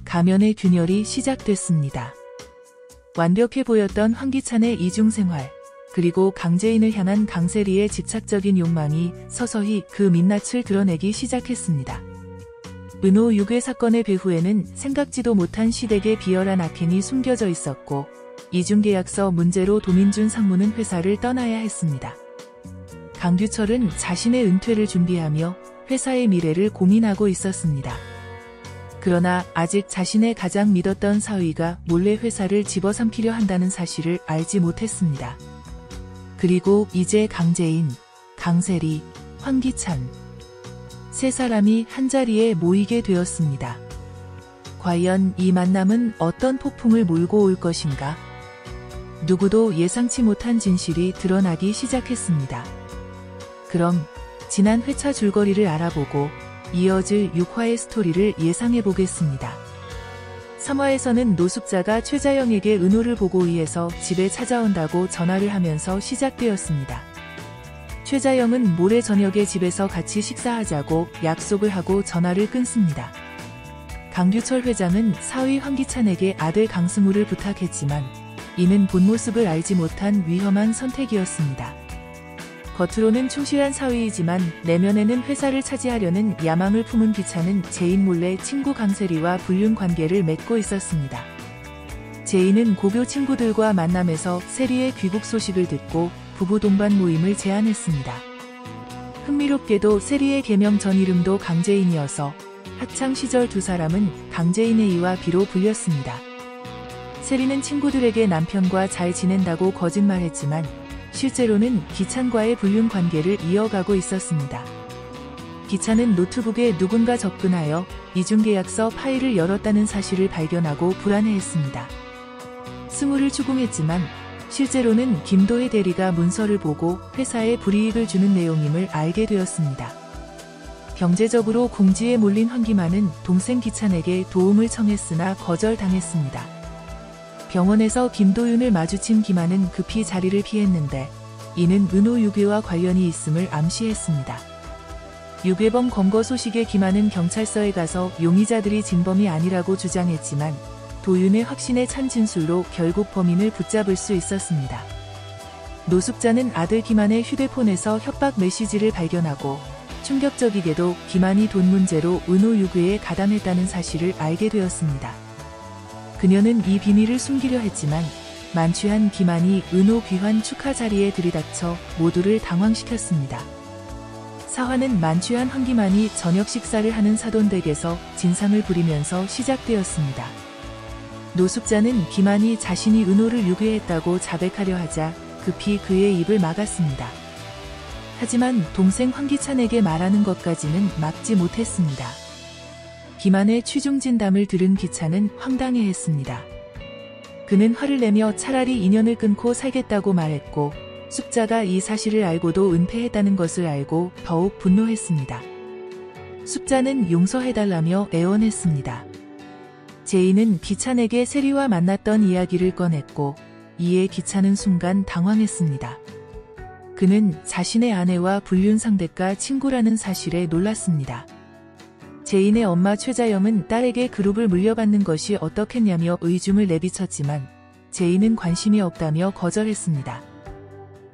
가면의 균열이 시작됐습니다. 완벽해 보였던 황기찬의 이중생활, 그리고 강재인을 향한 강세리의 집착적인 욕망이 서서히 그 민낯을 드러내기 시작했습니다. 은호 유괴 사건의 배후에는 생각지도 못한 시댁의 비열한 악행이 숨겨져 있었고, 이중계약서 문제로 도민준 상무는 회사를 떠나야 했습니다. 강규철은 자신의 은퇴를 준비하며 회사의 미래를 고민하고 있었습니다. 그러나 아직 자신의 가장 믿었던 사위가 몰래 회사를 집어삼키려 한다는 사실을 알지 못했습니다. 그리고 이제 강재인, 강세리, 황기찬 세 사람이 한자리에 모이게 되었습니다. 과연 이 만남은 어떤 폭풍을 몰고 올 것인가? 누구도 예상치 못한 진실이 드러나기 시작했습니다. 그럼 지난 회차 줄거리를 알아보고 이어질 6화의 스토리를 예상해 보겠습니다. 3화에서는 노숙자가 최자영에게 은호를 보고 위해서 집에 찾아온다고 전화를 하면서 시작되었습니다. 최자영은 모레 저녁에 집에서 같이 식사하자고 약속을 하고 전화를 끊습니다. 강규철 회장은 사위 황기찬에게 아들 강승우를 부탁했지만 이는 본 모습을 알지 못한 위험한 선택이었습니다. 겉으로는 충실한 사위이지만 내면에는 회사를 차지하려는 야망을 품은 기찬은 재인 몰래 친구 강세리와 불륜 관계를 맺고 있었습니다. 재인은 고교 친구들과 만남에서 세리의 귀국 소식을 듣고 부부 동반 모임을 제안했습니다. 흥미롭게도 세리의 개명 전 이름도 강재인이어서 학창 시절 두 사람은 강재인의 이와 비로 불렸습니다. 세리는 친구들에게 남편과 잘 지낸다고 거짓말했지만 실제로는 기찬과의 불륜 관계를 이어가고 있었습니다. 기찬은 노트북에 누군가 접근하여 이중계약서 파일을 열었다는 사실을 발견하고 불안해했습니다. 승우를 추궁했지만 실제로는 김도혜 대리가 문서를 보고 회사에 불이익을 주는 내용임을 알게 되었습니다. 경제적으로 궁지에 몰린 황기만은 동생 기찬에게 도움을 청했으나 거절당했습니다. 병원에서 김도윤을 마주친 기만은 급히 자리를 피했는데 이는 은호 유괴와 관련이 있음을 암시했습니다. 유괴범 검거 소식에 기만은 경찰서에 가서 용의자들이 진범이 아니라고 주장했지만 도윤의 확신에 찬 진술로 결국 범인을 붙잡을 수 있었습니다. 노숙자는 아들 기만의 휴대폰에서 협박 메시지를 발견하고 충격적이게도 기만이 돈 문제로 은호 유괴에 가담했다는 사실을 알게 되었습니다. 그녀는 이 비밀을 숨기려 했지만 만취한 기만이 은호 귀환 축하 자리에 들이닥쳐 모두를 당황시켰습니다. 사화는 만취한 황기만이 저녁 식사를 하는 사돈댁에서 진상을 부리면서 시작되었습니다. 노숙자는 기만이 자신이 은호를 유괴했다고 자백하려 하자 급히 그의 입을 막았습니다. 하지만 동생 황기찬에게 말하는 것까지는 막지 못했습니다. 기만의 취중 진담을 들은 기찬은 황당해했습니다. 그는 화를 내며 차라리 인연을 끊고 살겠다고 말했고 숙자가 이 사실을 알고도 은폐했다는 것을 알고 더욱 분노했습니다. 숙자는 용서해달라며 애원했습니다. 재인은 기찬에게 세리와 만났던 이야기를 꺼냈고 이에 기찬은 순간 당황했습니다. 그는 자신의 아내와 불륜 상대가 친구라는 사실에 놀랐습니다. 재인의 엄마 최자영은 딸에게 그룹을 물려받는 것이 어떻겠냐며 의중을 내비쳤지만 재인은 관심이 없다며 거절했습니다.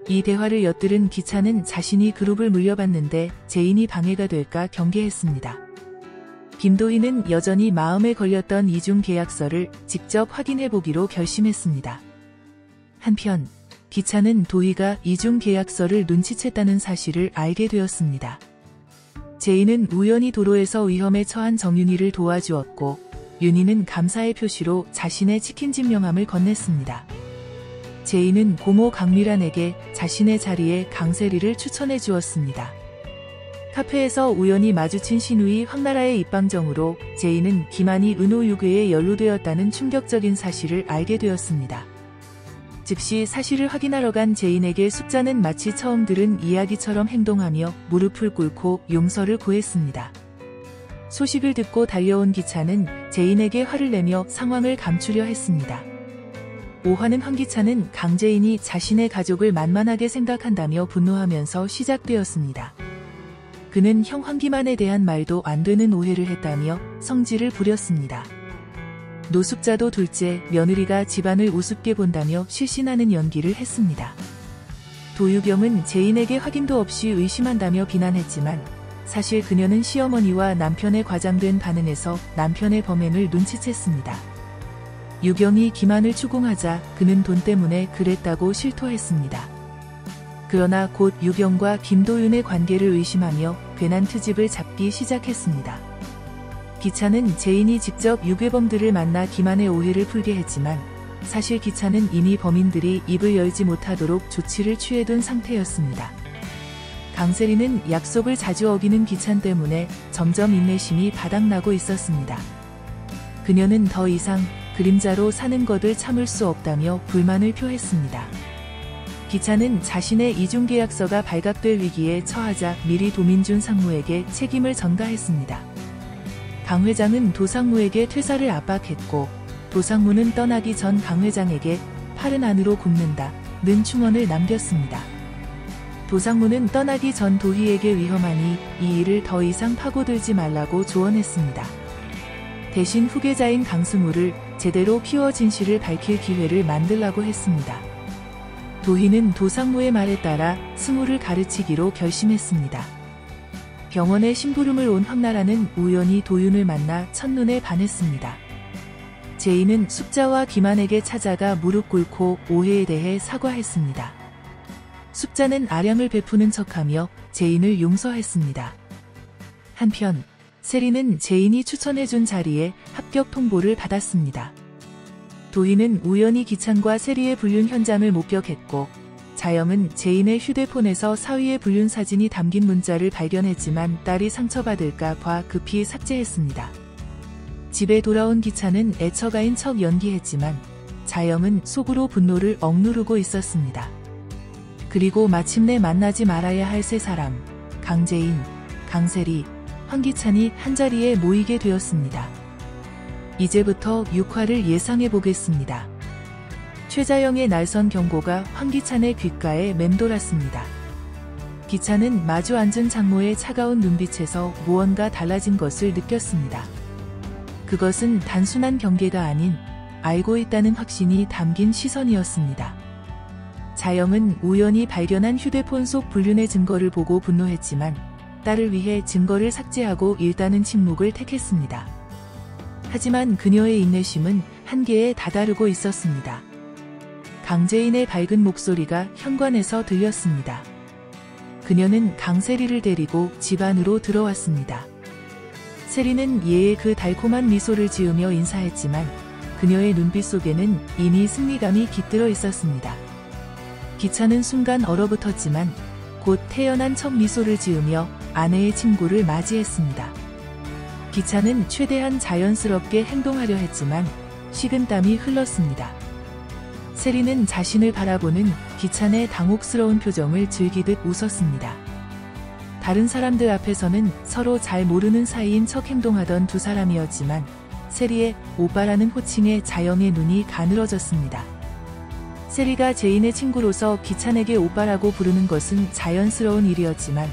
이 대화를 엿들은 기찬은 자신이 그룹을 물려받는데 재인이 방해가 될까 경계했습니다. 김도희는 여전히 마음에 걸렸던 이중 계약서를 직접 확인해보기로 결심했습니다. 한편 기찬은 도희가 이중 계약서를 눈치챘다는 사실을 알게 되었습니다. 재인은 우연히 도로에서 위험에 처한 정윤희를 도와주었고 윤희는 감사의 표시로 자신의 치킨집 명함을 건넸습니다. 재인은 고모 강미란에게 자신의 자리에 강세리를 추천해 주었습니다. 카페에서 우연히 마주친 신우이 황나라의 입방정으로 재인은 기만이 은호 유괴에 연루되었다는 충격적인 사실을 알게 되었습니다. 즉시 사실을 확인하러 간 재인에게 숙자는 마치 처음 들은 이야기처럼 행동하며 무릎을 꿇고 용서를 구했습니다. 소식을 듣고 달려온 기찬은 재인에게 화를 내며 상황을 감추려 했습니다. 5화는 황기찬은 강재인이 자신의 가족을 만만하게 생각한다며 분노하면서 시작되었습니다. 그는 형 황기만에 대한 말도 안 되는 오해를 했다며 성질을 부렸습니다. 노숙자도 둘째, 며느리가 집안을 우습게 본다며 실신하는 연기를 했습니다. 도유경은 제인에게 확인도 없이 의심한다며 비난했지만 사실 그녀는 시어머니와 남편의 과장된 반응에서 남편의 범행을 눈치챘습니다. 유경이 김한을 추궁하자 그는 돈 때문에 그랬다고 실토했습니다. 그러나 곧 유경과 김도윤의 관계를 의심하며 괜한 트집을 잡기 시작했습니다. 기차는 제인이 직접 유괴범들을 만나 김한의 오해를 풀게 했지만 사실 기차는 이미 범인들이 입을 열지 못하도록 조치를 취해둔 상태였습니다. 강세리는 약속을 자주 어기는 기찬 때문에 점점 인내심이 바닥나고 있었습니다. 그녀는 더 이상 그림자로 사는 것을 참을 수 없다며 불만을 표했습니다. 기차는 자신의 이중계약서가 발각될 위기에 처하자 미리 도민준 상무에게 책임을 전가했습니다. 강 회장은 도상무에게 퇴사를 압박했고 도상무는 떠나기 전 강 회장에게 팔은 안으로 굽는다는 충언을 남겼습니다. 도상무는 떠나기 전 도희에게 위험하니 이 일을 더 이상 파고들지 말라고 조언했습니다. 대신 후계자인 강승우를 제대로 키워 진실을 밝힐 기회를 만들라고 했습니다. 도희는 도상무의 말에 따라 승우를 가르치기로 결심했습니다. 병원에 심부름을 온 황나라는 우연히 도윤을 만나 첫눈에 반했습니다. 제인은 숙자와 김한에게 찾아가 무릎 꿇고 오해에 대해 사과했습니다. 숙자는 아량을 베푸는 척하며 제인을 용서했습니다. 한편 세리는 제인이 추천해준 자리에 합격 통보를 받았습니다. 도희는 우연히 기찬과 세리의 불륜 현장을 목격했고 자영은 제인의 휴대폰에서 사위의 불륜 사진이 담긴 문자를 발견했지만 딸이 상처받을까 봐 급히 삭제했습니다. 집에 돌아온 기찬은 애처가인 척 연기했지만 자영은 속으로 분노를 억누르고 있었습니다. 그리고 마침내 만나지 말아야 할 세 사람, 강제인, 강세리, 황기찬이 한자리에 모이게 되었습니다. 이제부터 6화를 예상해 보겠습니다. 최자영의 날선 경고가 황기찬의 귓가에 맴돌았습니다. 기찬은 마주 앉은 장모의 차가운 눈빛에서 무언가 달라진 것을 느꼈습니다. 그것은 단순한 경계가 아닌 알고 있다는 확신이 담긴 시선이었습니다. 자영은 우연히 발견한 휴대폰 속 불륜의 증거를 보고 분노했지만 딸을 위해 증거를 삭제하고 일단은 침묵을 택했습니다. 하지만 그녀의 인내심은 한계에 다다르고 있었습니다. 강제인의 밝은 목소리가 현관에서 들렸습니다. 그녀는 강세리를 데리고 집 안으로 들어왔습니다. 세리는 예의 그 달콤한 미소를 지으며 인사했지만 그녀의 눈빛 속에는 이미 승리감이 깃들어 있었습니다. 기차는 순간 얼어붙었지만 곧 태연한 첫 미소를 지으며 아내의 친구를 맞이했습니다. 기차는 최대한 자연스럽게 행동하려 했지만 식은땀이 흘렀습니다. 세리는 자신을 바라보는 기찬의 당혹스러운 표정을 즐기듯 웃었습니다. 다른 사람들 앞에서는 서로 잘 모르는 사이인 척 행동하던 두 사람이었지만 세리의 오빠라는 호칭에 자영의 눈이 가늘어졌습니다. 세리가 제인의 친구로서 기찬에게 오빠라고 부르는 것은 자연스러운 일이었지만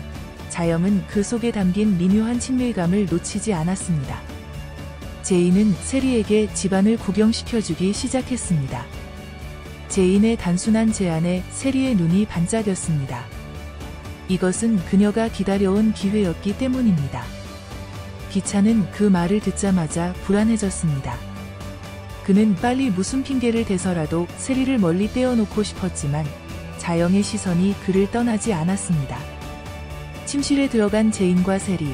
자영은 그 속에 담긴 미묘한 친밀감을 놓치지 않았습니다. 제인은 세리에게 집안을 구경시켜주기 시작했습니다. 제인의 단순한 제안에 세리의 눈이 반짝였습니다. 이것은 그녀가 기다려온 기회였기 때문입니다. 기찬은 그 말을 듣자마자 불안해졌습니다. 그는 빨리 무슨 핑계를 대서라도 세리를 멀리 떼어놓고 싶었지만 자영의 시선이 그를 떠나지 않았습니다. 침실에 들어간 제인과 세리,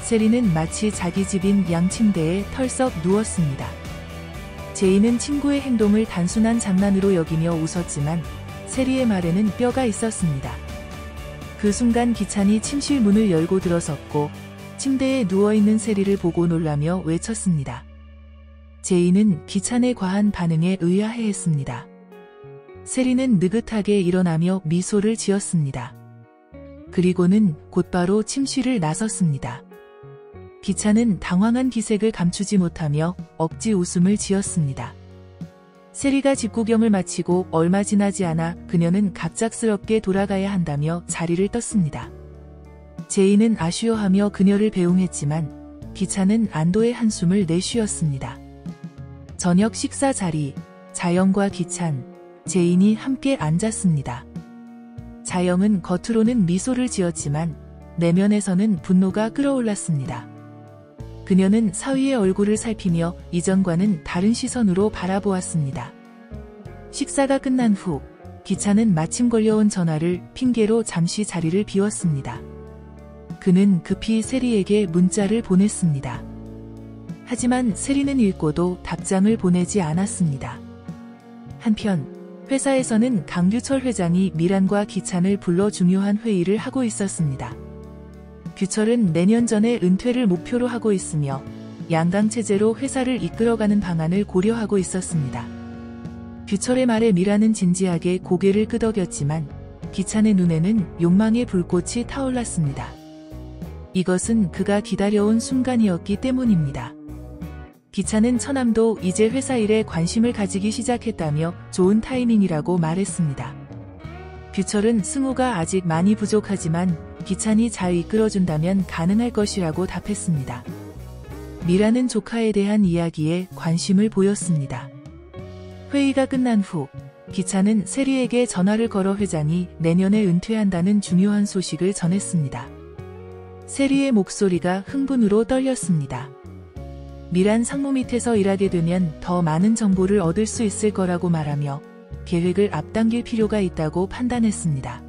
세리는 마치 자기 집인 양침대에 털썩 누웠습니다. 제인은 친구의 행동을 단순한 장난으로 여기며 웃었지만 세리의 말에는 뼈가 있었습니다. 그 순간 기찬이 침실 문을 열고 들어섰고 침대에 누워있는 세리를 보고 놀라며 외쳤습니다. 제인은 기찬의 과한 반응에 의아해했습니다. 세리는 느긋하게 일어나며 미소를 지었습니다. 그리고는 곧바로 침실을 나섰습니다. 기찬은 당황한 기색을 감추지 못하며 억지 웃음을 지었습니다. 세리가 집 구경을 마치고 얼마 지나지 않아 그녀는 갑작스럽게 돌아가야 한다며 자리를 떴습니다. 제인은 아쉬워하며 그녀를 배웅했지만 기찬은 안도의 한숨을 내쉬었습니다. 저녁 식사 자리, 자영과 기찬, 재인이 함께 앉았습니다. 자영은 겉으로는 미소를 지었지만 내면에서는 분노가 끓어올랐습니다. 그녀는 사위의 얼굴을 살피며 이전과는 다른 시선으로 바라보았습니다. 식사가 끝난 후 기찬은 마침 걸려온 전화를 핑계로 잠시 자리를 비웠습니다. 그는 급히 세리에게 문자를 보냈습니다. 하지만 세리는 읽고도 답장을 보내지 않았습니다. 한편 회사에서는 강규철 회장이 미란과 기찬을 불러 중요한 회의를 하고 있었습니다. 규철은 내년 전에 은퇴를 목표로 하고 있으며 양강체제로 회사를 이끌어가는 방안을 고려하고 있었습니다. 규철의 말에 미란은 진지하게 고개를 끄덕였지만 기찬의 눈에는 욕망의 불꽃이 타올랐습니다. 이것은 그가 기다려온 순간이었기 때문입니다. 기찬은 처남도 이제 회사 일에 관심을 가지기 시작했다며 좋은 타이밍이라고 말했습니다. 규철은 승우가 아직 많이 부족하지만 기찬이 잘 이끌어준다면 가능할 것이라고 답했습니다. 미라는 조카에 대한 이야기에 관심을 보였습니다. 회의가 끝난 후 기찬은 세리에게 전화를 걸어 회장이 내년에 은퇴한다는 중요한 소식을 전했습니다. 세리의 목소리가 흥분으로 떨렸습니다. 미란 상무 밑에서 일하게 되면 더 많은 정보를 얻을 수 있을 거라고 말하며 계획을 앞당길 필요가 있다고 판단했습니다.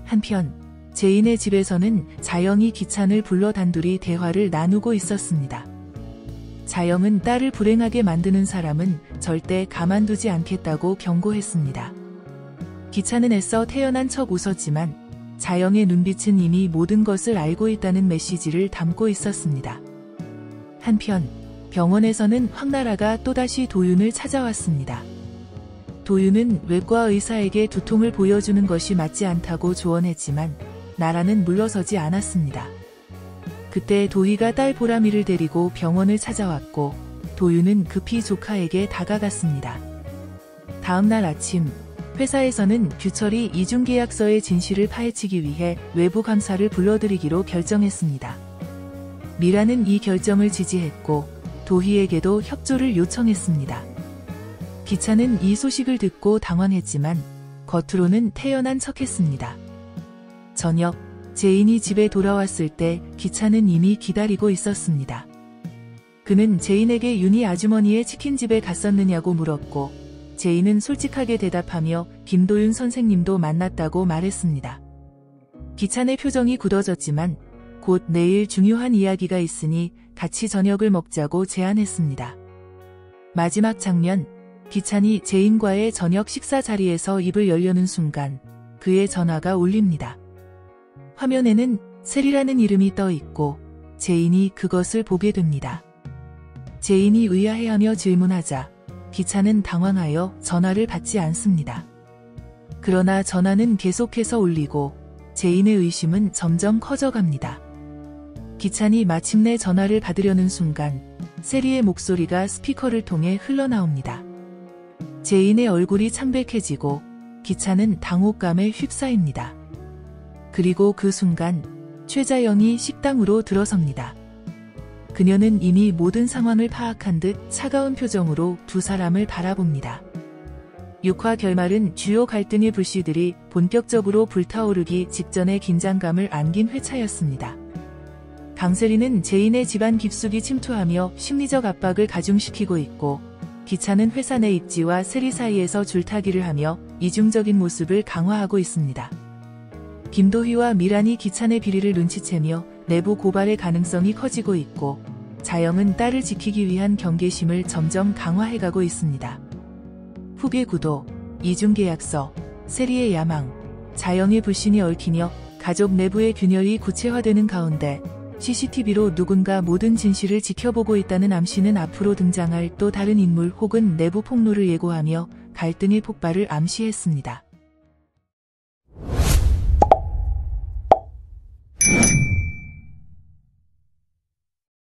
한편 재인의 집에서는 자영이 기찬을 불러 단둘이 대화를 나누고 있었습니다. 자영은 딸을 불행하게 만드는 사람은 절대 가만두지 않겠다고 경고했습니다. 기찬은 애써 태연한 척 웃었지만 자영의 눈빛은 이미 모든 것을 알고 있다는 메시지를 담고 있었습니다. 한편 병원에서는 황나라가 또다시 도윤을 찾아왔습니다. 도윤은 외과 의사에게 두통을 보여주는 것이 맞지 않다고 조언했지만 나라는 물러서지 않았습니다. 그때 도희가 딸 보람이를 데리고 병원을 찾아왔고 도윤은 급히 조카에게 다가갔습니다. 다음 날 아침 회사에서는 규철이 이중계약서의 진실을 파헤치기 위해 외부 감사를 불러들이기로 결정했습니다. 미라는 이 결정을 지지했고 도희에게도 협조를 요청했습니다. 기찬은 이 소식을 듣고 당황했지만 겉으로는 태연한 척했습니다. 저녁 재인이 집에 돌아왔을 때 기찬은 이미 기다리고 있었습니다. 그는 재인에게 윤희 아주머니의 치킨집에 갔었느냐고 물었고 재인은 솔직하게 대답하며 김도윤 선생님도 만났다고 말했습니다. 기찬의 표정이 굳어졌지만 곧 내일 중요한 이야기가 있으니 같이 저녁을 먹자고 제안했습니다. 마지막 장면, 기찬이 재인과의 저녁 식사 자리에서 입을 열려는 순간 그의 전화가 울립니다. 화면에는 세리라는 이름이 떠 있고 재인이 그것을 보게 됩니다. 재인이 의아해하며 질문하자 기찬은 당황하여 전화를 받지 않습니다. 그러나 전화는 계속해서 울리고 재인의 의심은 점점 커져갑니다. 기찬이 마침내 전화를 받으려는 순간 세리의 목소리가 스피커를 통해 흘러나옵니다. 재인의 얼굴이 창백해지고 기찬은 당혹감에 휩싸입니다. 그리고 그 순간 최자영이 식당으로 들어섭니다. 그녀는 이미 모든 상황을 파악한 듯 차가운 표정으로 두 사람을 바라봅니다. 6화 결말은 주요 갈등의 불씨들이 본격적으로 불타오르기 직전의 긴장감을 안긴 회차였습니다. 강세리는 재인의 집안 깊숙이 침투하며 심리적 압박을 가중시키고 있고 기찬은 회사 내 입지와 세리 사이에서 줄타기를 하며 이중적인 모습을 강화하고 있습니다. 김도희와 미란이 기찬의 비리를 눈치채며 내부 고발의 가능성이 커지고 있고 자영은 딸을 지키기 위한 경계심을 점점 강화해가고 있습니다. 후계 구도, 이중계약서, 세리의 야망, 자영의 불신이 얽히며 가족 내부의 균열이 구체화되는 가운데 CCTV로 누군가 모든 진실을 지켜보고 있다는 암시는 앞으로 등장할 또 다른 인물 혹은 내부 폭로를 예고하며 갈등의 폭발을 암시했습니다.